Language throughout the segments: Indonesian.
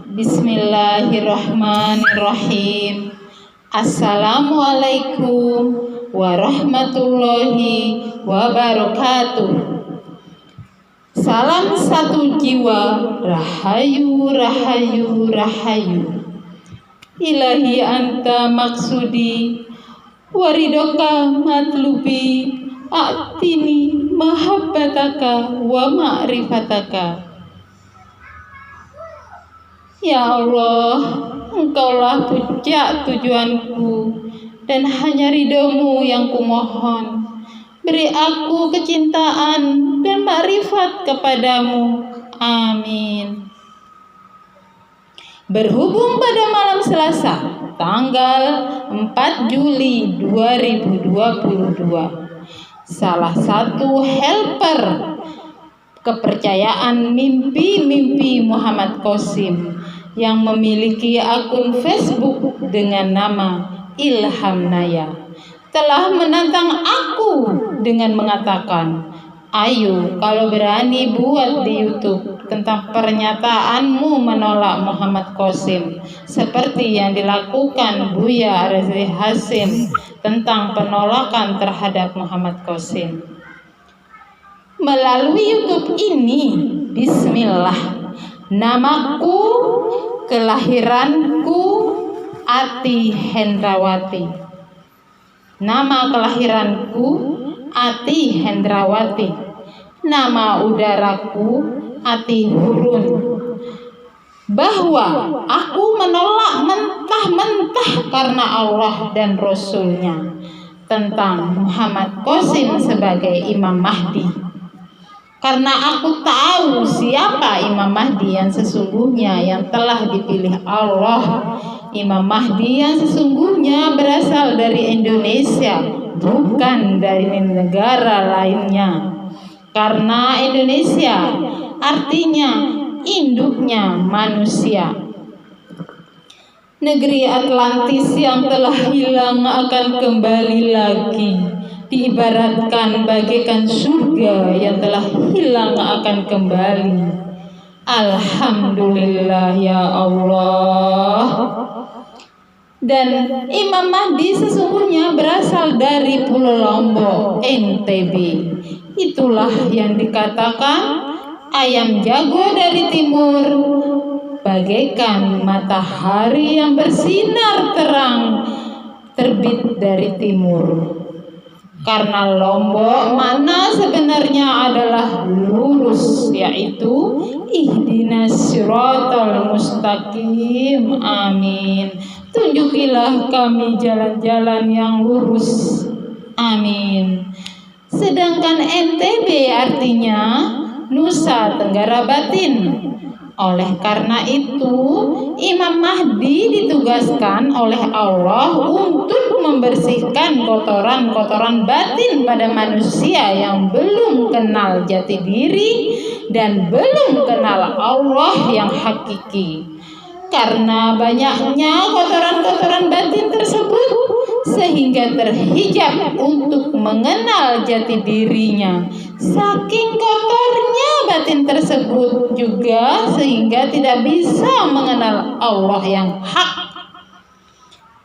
Bismillahirrahmanirrahim. Assalamualaikum warahmatullahi wabarakatuh. Salam satu jiwa, rahayu rahayu rahayu. Ilahi anta maksudi, waridoka matlubi, atini mahabbataka wa ma'rifataka. Ya Allah, Engkaulah puncak tujuanku dan hanya ridho-Mu yang kumohon. Beri aku kecintaan dan makrifat kepadamu. Amin. Berhubung pada malam Selasa, tanggal 4 Juli 2022, salah satu helper kepercayaan mimpi-mimpi Muhammad Qasim yang memiliki akun Facebook dengan nama Ilham Naya telah menantang aku dengan mengatakan, "Ayo kalau berani buat di YouTube tentang pernyataanmu menolak Muhammad Qasim seperti yang dilakukan Buya Razli Hasim tentang penolakan terhadap Muhammad Qasim." Melalui YouTube ini, bismillah, namaku, kelahiranku, Ati Hendrawati. Nama kelahiranku Ati Hendrawati. Nama udaraku Ati Hurun. Bahwa aku menolak mentah-mentah karena Allah dan Rasul-Nya tentang Muhammad Qasim sebagai Imam Mahdi. Karena aku tahu siapa Imam Mahdi yang sesungguhnya yang telah dipilih Allah. Imam Mahdi yang sesungguhnya berasal dari Indonesia, bukan dari negara lainnya. Karena Indonesia artinya induknya manusia. Negeri Atlantis yang telah hilang akan kembali lagi. Diibaratkan bagaikan surga yang telah hilang akan kembali. Alhamdulillah ya Allah. Dan Imam Mahdi sesungguhnya berasal dari Pulau Lombok, NTB. Itulah yang dikatakan ayam jago dari timur, bagaikan matahari yang bersinar terang terbit dari timur. Karena Lombok mana sebenarnya adalah lurus, yaitu ihdinas siratal mustaqim. Amin. Tunjukilah kami jalan-jalan yang lurus. Amin. Sedangkan NTB artinya Nusa Tenggara Batin. Oleh karena itu, Imam Mahdi ditugaskan oleh Allah untuk membersihkan kotoran-kotoran batin pada manusia yang belum kenal jati diri dan belum kenal Allah yang hakiki. Karena banyaknya kotoran-kotoran batin tersebut, sehingga terhijab untuk mengenal jati dirinya. Saking kotornya batin tersebut juga sehingga tidak bisa mengenal Allah yang hak.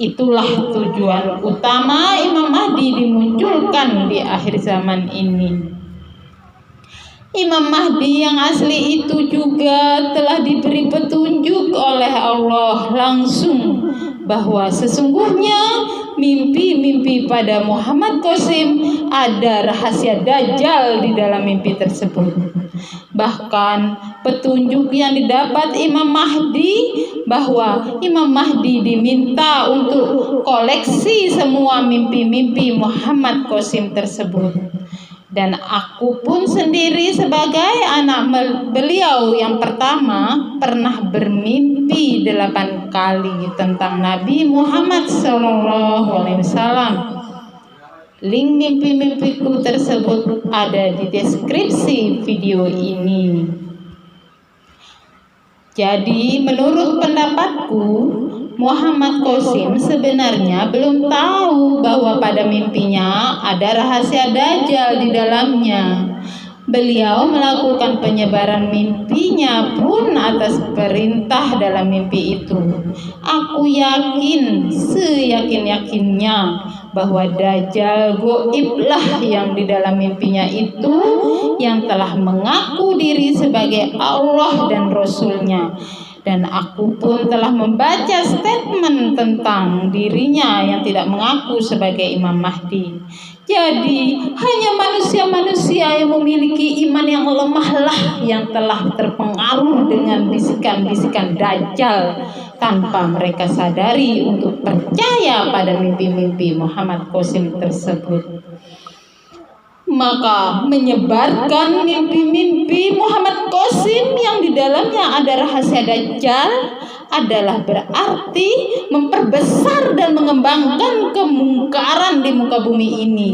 Itulah tujuan utama Imam Mahdi dimunculkan di akhir zaman ini. Imam Mahdi yang asli itu juga telah diberi petunjuk oleh Allah langsung bahwa sesungguhnya mimpi-mimpi pada Muhammad Qasim ada rahasia Dajjal di dalam mimpi tersebut. Bahkan petunjuk yang didapat Imam Mahdi bahwa Imam Mahdi diminta untuk koleksi semua mimpi-mimpi Muhammad Qasim tersebut. Dan aku pun sendiri sebagai anak beliau yang pertama pernah bermimpi 8 kali tentang Nabi Muhammad SAW. Link mimpi-mimpiku tersebut ada di deskripsi video ini. Jadi menurut pendapatku, Muhammad Qasim sebenarnya belum tahu bahwa pada mimpinya ada rahasia Dajjal di dalamnya. Beliau melakukan penyebaran mimpinya pun atas perintah dalam mimpi itu. Aku yakin, seyakin-yakinnya, bahwa Dajjal goiblah yang di dalam mimpinya itu, yang telah mengaku diri sebagai Allah dan Rasulnya. Dan aku pun telah membaca statement tentang dirinya yang tidak mengaku sebagai Imam Mahdi. Jadi hanya manusia-manusia yang memiliki iman yang lemahlah yang telah terpengaruh dengan bisikan-bisikan Dajjal tanpa mereka sadari untuk percaya pada mimpi-mimpi Muhammad Qasim tersebut. Maka menyebarkan mimpi-mimpi Muhammad Qasim yang di dalamnya ada rahasia Dajjal adalah berarti memperbesar dan mengembangkan kemungkaran di muka bumi ini.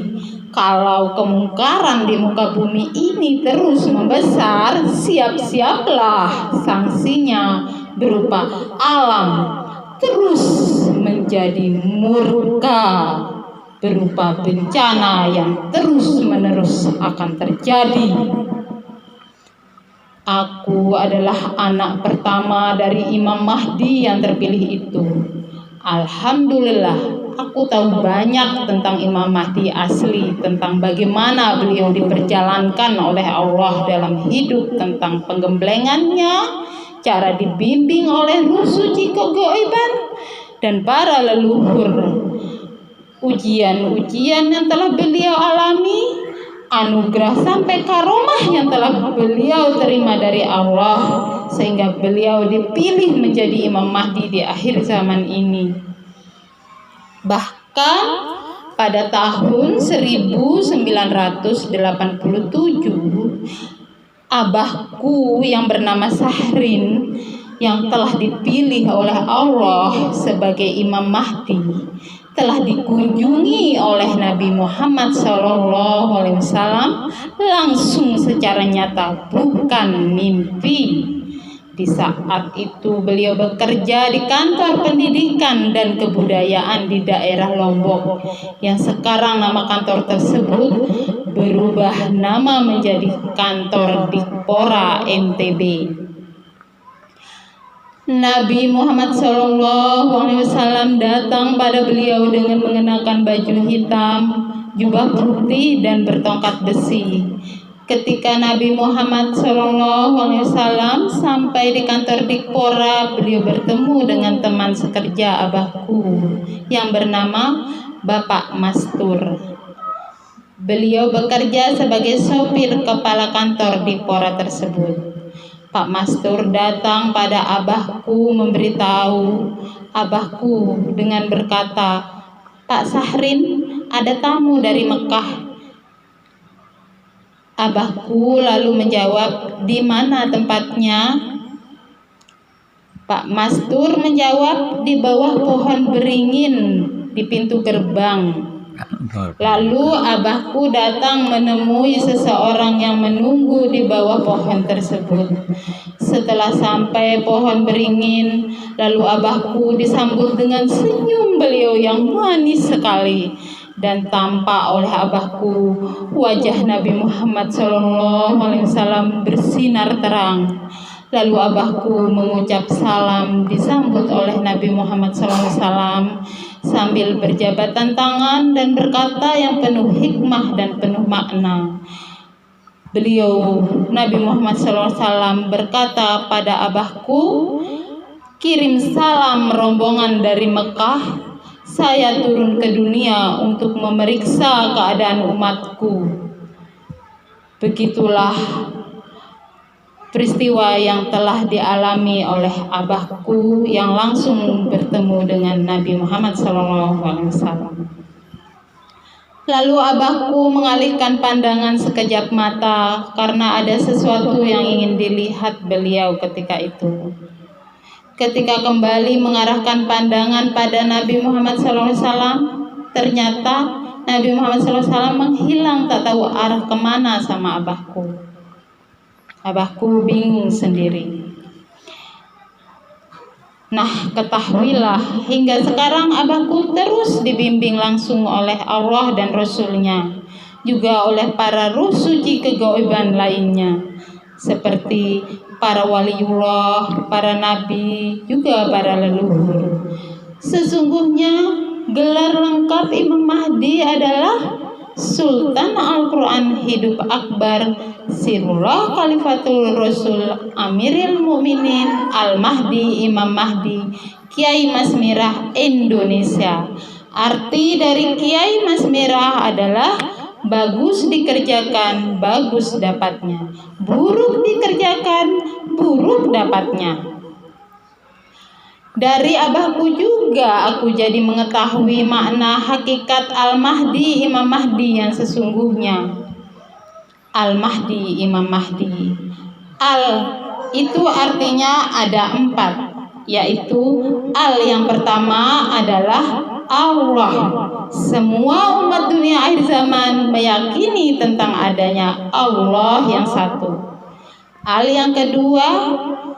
Kalau kemungkaran di muka bumi ini terus membesar, siap-siaplah sanksinya berupa alam terus menjadi murka, berupa bencana yang terus-menerus akan terjadi. Aku adalah anak pertama dari Imam Mahdi yang terpilih itu. Alhamdulillah, aku tahu banyak tentang Imam Mahdi asli, tentang bagaimana beliau diperjalankan oleh Allah dalam hidup, tentang penggemblengannya, cara dibimbing oleh ruh suci kegoiban dan para leluhur, ujian-ujian yang telah beliau alami, anugerah sampai karomah yang telah beliau terima dari Allah sehingga beliau dipilih menjadi Imam Mahdi di akhir zaman ini. Bahkan pada tahun 1987 abahku yang bernama Sahrin yang telah dipilih oleh Allah sebagai Imam Mahdi telah dikunjungi oleh Nabi Muhammad SAW langsung secara nyata, bukan mimpi. Di saat itu beliau bekerja di kantor pendidikan dan kebudayaan di daerah Lombok, yang sekarang nama kantor tersebut berubah nama menjadi kantor Dikpora NTB. Nabi Muhammad SAW datang pada beliau dengan mengenakan baju hitam, jubah putih dan bertongkat besi. Ketika Nabi Muhammad SAW sampai di kantor Dikpora, beliau bertemu dengan teman sekerja abahku yang bernama Bapak Mastur. Beliau bekerja sebagai sopir kepala kantor Dikpora tersebut. Pak Mastur datang pada abahku memberitahu abahku dengan berkata, "Pak Sahrin, ada tamu dari Mekah." Abahku lalu menjawab, "Di mana tempatnya?" Pak Mastur menjawab, "Di bawah pohon beringin di pintu gerbang." Lalu abahku datang menemui seseorang yang menunggu di bawah pohon tersebut. Setelah sampai pohon beringin, lalu abahku disambut dengan senyum beliau yang manis sekali. Dan tampak oleh abahku wajah Nabi Muhammad SAW bersinar terang. Lalu abahku mengucap salam disambut oleh Nabi Muhammad SAW sambil berjabatan tangan dan berkata yang penuh hikmah dan penuh makna. Beliau Nabi Muhammad SAW berkata pada abahku, "Kirim salam rombongan dari Mekah. Saya turun ke dunia untuk memeriksa keadaan umatku." Begitulah peristiwa yang telah dialami oleh abahku yang langsung bertemu dengan Nabi Muhammad SAW. Lalu abahku mengalihkan pandangan sekejap mata karena ada sesuatu yang ingin dilihat beliau ketika itu. Ketika kembali mengarahkan pandangan pada Nabi Muhammad SAW, ternyata Nabi Muhammad SAW menghilang tak tahu arah kemana sama abahku. Abahku bingung sendiri. Nah, ketahuilah hingga sekarang abahku terus dibimbing langsung oleh Allah dan Rasulnya. juga oleh para ruh suci kegaiban lainnya, seperti para waliullah, para nabi, juga para leluhur. Sesungguhnya gelar lengkap Imam Mahdi adalah Sultan Al-Quran Hidup Akbar Sirullah Khalifatul Rasul Amiril Mukminin Al-Mahdi Imam Mahdi Kiai Mas Mirah Indonesia. Arti dari Kiai Mas Mirah adalah bagus dikerjakan, bagus dapatnya. Buruk dikerjakan, buruk dapatnya. Dari abahku juga aku jadi mengetahui makna hakikat Al-Mahdi Imam Mahdi yang sesungguhnya. Al-Mahdi Imam Mahdi. Al itu artinya ada 4, yaitu Al yang pertama adalah Allah. Semua umat dunia akhir zaman meyakini tentang adanya Allah yang satu. Al yang kedua,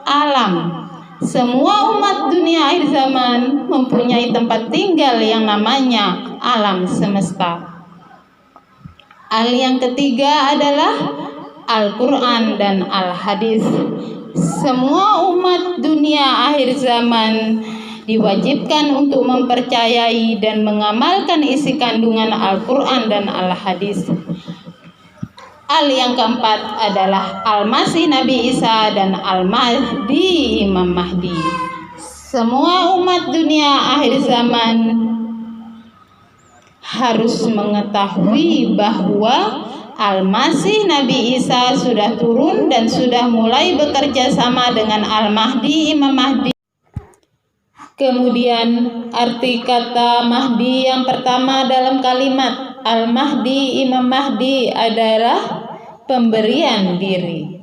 alam. Semua umat dunia akhir zaman mempunyai tempat tinggal yang namanya alam semesta. Al yang ketiga adalah Al-Quran dan Al-Hadis. Semua umat dunia akhir zaman diwajibkan untuk mempercayai dan mengamalkan isi kandungan Al-Quran dan Al-Hadis. Al yang keempat adalah Al-Masih Nabi Isa dan Al-Mahdi Imam Mahdi. Semua umat dunia akhir zaman harus mengetahui bahwa Al-Masih Nabi Isa sudah turun dan sudah mulai bekerja sama dengan Al-Mahdi Imam Mahdi. Kemudian arti kata Mahdi yang pertama dalam kalimat Al-Mahdi Imam Mahdi adalah pemberian diri.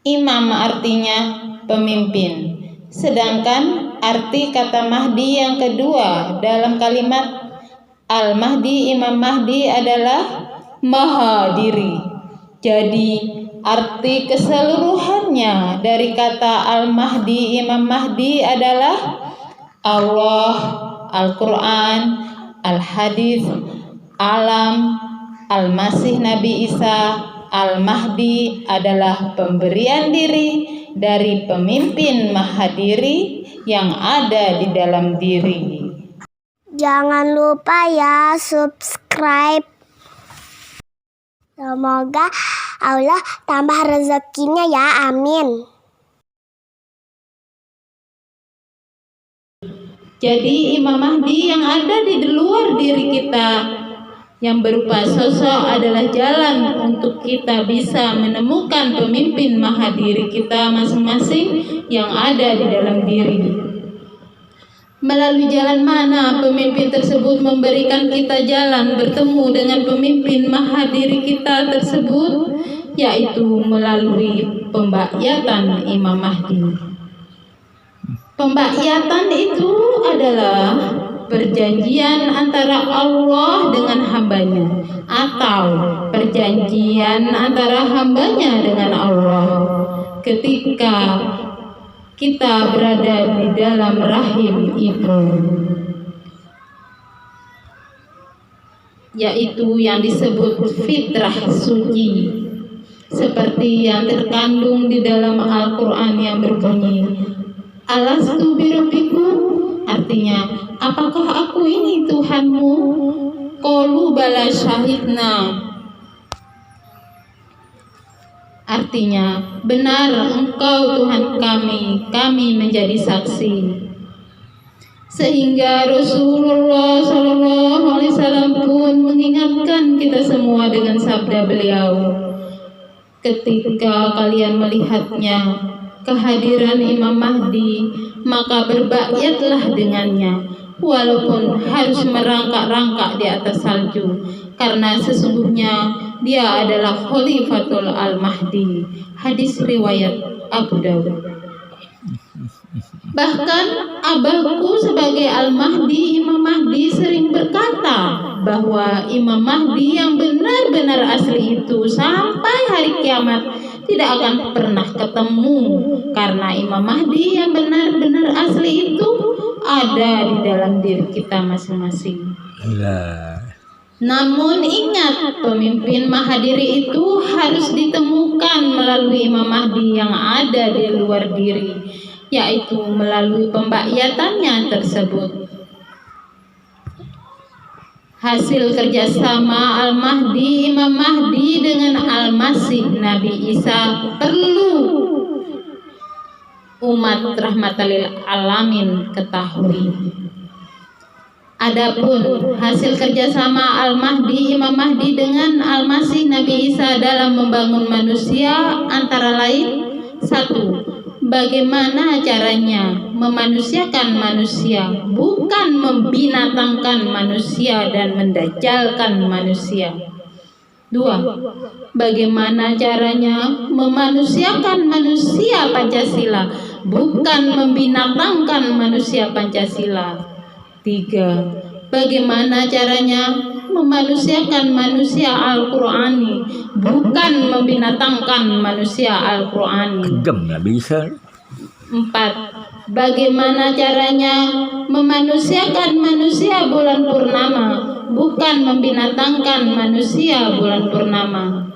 Imam artinya pemimpin. Sedangkan arti kata Mahdi yang kedua dalam kalimat Al-Mahdi Imam Mahdi adalah maha diri. Jadi arti keseluruhannya dari kata Al-Mahdi Imam Mahdi adalah Allah, Al-Quran, Al-Hadis, Alam, Al-Masih Nabi Isa, Al-Mahdi adalah pemberian diri dari pemimpin mahadiri yang ada di dalam diri. Jangan lupa ya subscribe. Semoga Allah tambah rezekinya ya, amin. Jadi Imam Mahdi yang ada di luar diri kita yang berupa sosok adalah jalan untuk kita bisa menemukan pemimpin mahadiri kita masing-masing yang ada di dalam diri. Melalui jalan mana pemimpin tersebut memberikan kita jalan bertemu dengan pemimpin mahadiri kita tersebut, yaitu melalui pembakyatan Imam Mahdi. Pembakyatan itu adalah perjanjian antara Allah dengan hambanya, atau perjanjian antara hambanya dengan Allah ketika kita berada di dalam rahim ibu, yaitu yang disebut fitrah suci, seperti yang terkandung di dalam Al-Quran yang berbunyi Alastu birabbikum, artinya apakah aku ini Tuhanmu? Qalu bala syahidna, artinya benar engkau Tuhan kami menjadi saksi. Sehingga Rasulullah SAW pun mengingatkan kita semua dengan sabda beliau, ketika kalian melihatnya kehadiran Imam Mahdi, maka berbakyatlah dengannya, walaupun harus merangkak-rangkak di atas salju, karena sesungguhnya dia adalah Khalifatul Al-Mahdi. Hadis riwayat Abu Dawud. Bahkan abahku sebagai Al-Mahdi Imam Mahdi sering berkata bahwa Imam Mahdi yang benar-benar asli itu sampai hari kiamat tidak akan pernah ketemu, karena Imam Mahdi yang benar-benar asli itu ada di dalam diri kita masing-masing. Namun ingat, pemimpin Mahadiri itu harus ditemukan melalui Imam Mahdi yang ada di luar diri, yaitu melalui pembaiatannya tersebut. Hasil kerjasama Al-Mahdi, Imam Mahdi dengan Al-Masih Nabi Isa perlu umat rahmatal alamin ketahui. Adapun hasil kerjasama Al-Mahdi, Imam Mahdi dengan Al-Masih Nabi Isa dalam membangun manusia antara lain: 1. Bagaimana caranya memanusiakan manusia, bukan membinatangkan manusia dan mendajalkan manusia. 2. Bagaimana caranya memanusiakan manusia Pancasila, bukan membinatangkan manusia Pancasila. 3. Bagaimana caranya memanusiakan manusia Al-Qur'ani, bukan membinatangkan manusia Al-Qur'ani. Nggak bisa. 4. Bagaimana caranya memanusiakan manusia bulan purnama, bukan membinatangkan manusia bulan purnama.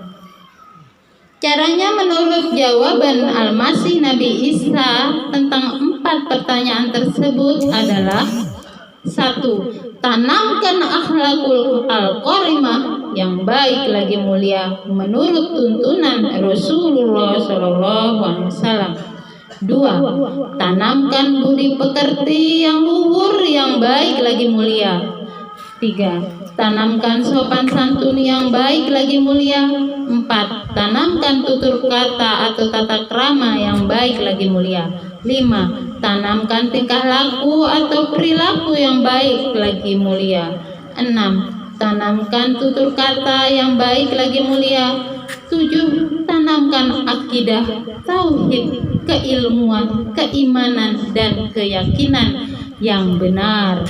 Caranya menurut jawaban Al-Masih Nabi Isa tentang 4 pertanyaan tersebut adalah: 1. Tanamkan akhlakul al-qarimah yang baik lagi mulia menurut tuntunan Rasulullah SAW. 2. Tanamkan budi pekerti yang luhur yang baik lagi mulia. 3. Tanamkan sopan santun yang baik lagi mulia. 4. Tanamkan tutur kata atau tata krama yang baik lagi mulia. 5. Tanamkan tingkah laku atau perilaku yang baik lagi mulia. 6. Tanamkan tutur kata yang baik lagi mulia. 7. Tanamkan akidah, tauhid, keilmuan, keimanan, dan keyakinan yang benar.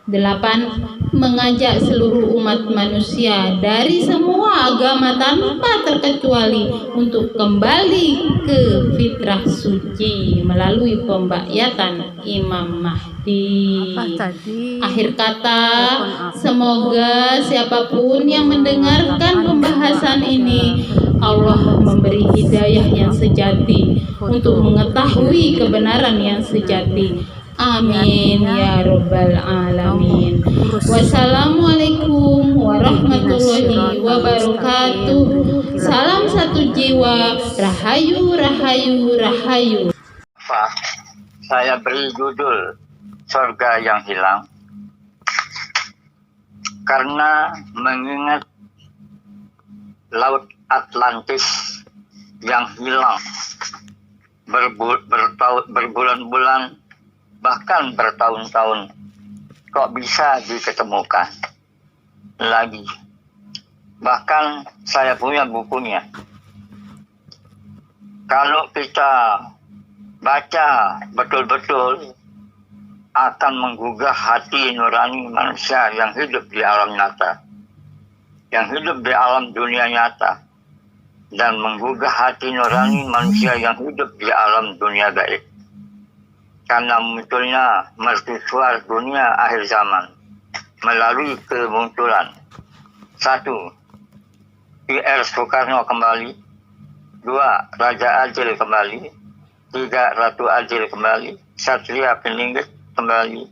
8. Mengajak seluruh umat manusia dari semua agama tanpa terkecuali untuk kembali ke fitrah suci melalui pembaiatan Imam Mahdi. Akhir kata, semoga siapapun yang mendengarkan pembahasan ini, Allah memberi hidayah yang sejati untuk mengetahui kebenaran yang sejati. Amin ya rabbal alamin. Wassalamualaikum warahmatullahi wabarakatuh. Salam satu jiwa. Rahayu, rahayu, rahayu. Saya beri judul Surga yang Hilang karena mengingat Laut Atlantis yang hilang berbulan-bulan bahkan bertahun-tahun, kok bisa diketemukan lagi. Bahkan saya punya bukunya. Kalau kita baca betul-betul, akan menggugah hati nurani manusia yang hidup di alam nyata, yang hidup di alam dunia nyata, dan menggugah hati nurani manusia yang hidup di alam dunia gaib. Karena munculnya mercusuar dunia akhir zaman melalui kemunculan: 1. I.R. Soekarno kembali. 2. Raja Adil kembali. 3. Ratu Adil kembali. Satria Peningit kembali.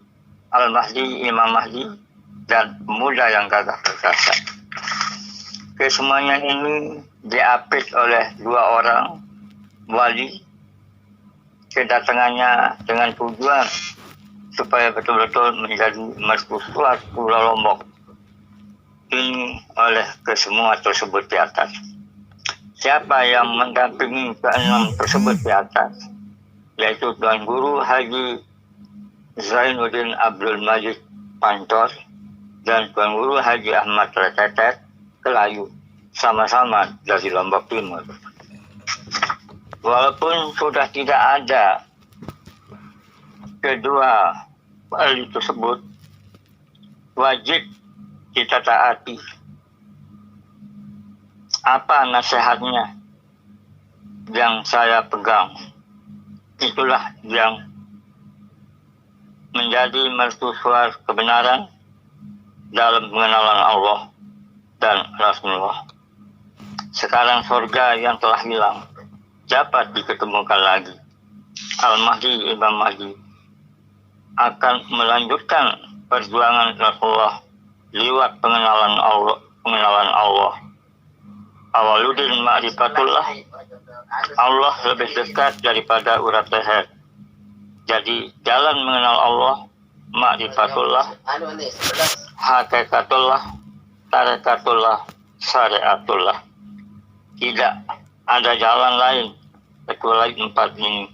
Al-Mahdi, Imam Mahdi, dan pemuda yang gagah perkasa. Kesemuanya ini diapit oleh 2 orang wali. Kedatangannya dengan tujuan supaya betul-betul menjadi mercusuar Pulau Lombok ini oleh kesemua tersebut di atas. Siapa yang mendampingi ke-6 tersebut di atas? Yaitu Tuan Guru Haji Zainuddin Abdul Majid Pantor dan Tuan Guru Haji Ahmad Retetet Kelayu, sama-sama dari Lombok Timur. Walaupun sudah tidak ada kedua wali tersebut, wajib kita taati. Apa nasihatnya yang saya pegang? Itulah yang menjadi mercusuar kebenaran dalam pengenalan Allah dan Rasulullah. Sekarang surga yang telah hilang dapat diketemukan lagi. Al-Mahdi Imam Mahdi akan melanjutkan perjuangan Rasulullah lewat pengenalan Allah. Awaluddin ma'rifatullah, Allah lebih dekat daripada urat leher. Jadi jalan mengenal Allah, ma'rifatullah, hakikatullah, tarekatullah, syariatullah. Tidak ada jalan lain kecuali empat ini.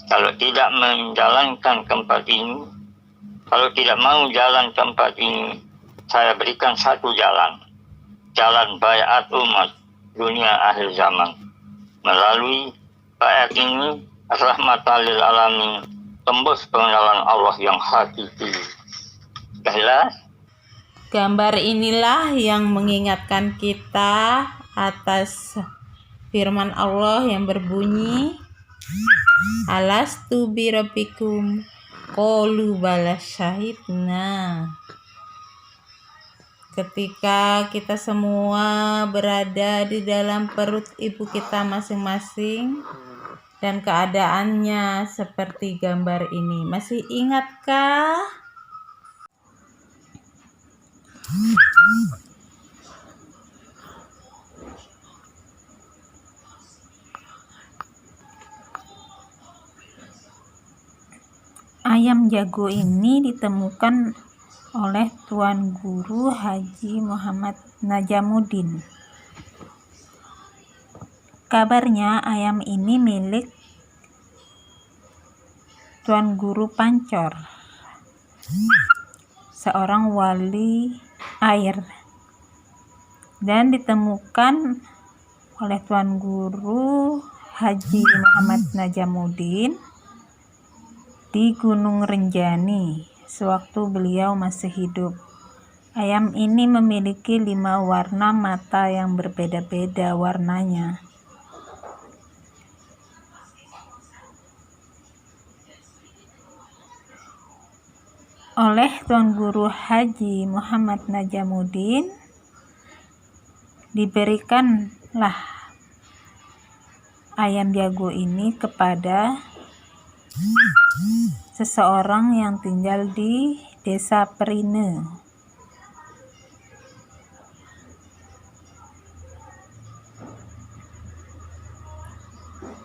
Kalau tidak menjalankan keempat ini, kalau tidak mau jalan keempat ini, saya berikan satu jalan. Jalan baiat umat dunia akhir zaman. Melalui baiat ini, rahmatan lil alamin, tembus pengenalan Allah yang hakiki. Jelas? Gambar inilah yang mengingatkan kita atas firman Allah yang berbunyi, Alastu birabbikum qalu bala syahidna. Ketika kita semua berada di dalam perut ibu kita masing-masing dan keadaannya seperti gambar ini, masih ingatkah? Ayam jago ini ditemukan oleh Tuan Guru Haji Muhammad Najamuddin. Kabarnya ayam ini milik Tuan Guru Pancor, seorang wali air, dan ditemukan oleh Tuan Guru Haji Muhammad Najamuddin di Gunung Renjani sewaktu beliau masih hidup. Ayam ini memiliki 5 warna mata yang berbeda-beda warnanya. Oleh Tuan Guru Haji Muhammad Najamuddin diberikanlah ayam jago ini kepada seseorang yang tinggal di Desa Perine.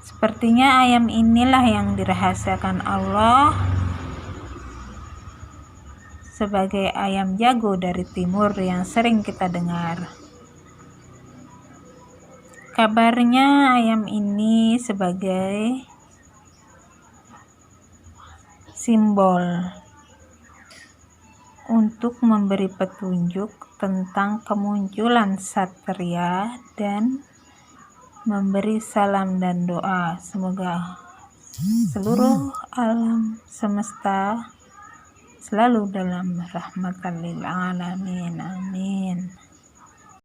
Sepertinya ayam inilah yang dirahasiakan Allah sebagai ayam jago dari timur yang sering kita dengar. Kabarnya ayam ini sebagai simbol untuk memberi petunjuk tentang kemunculan satria dan memberi salam dan doa. Semoga seluruh alam semesta selalu dalam rahmatan lil alamin. Amin.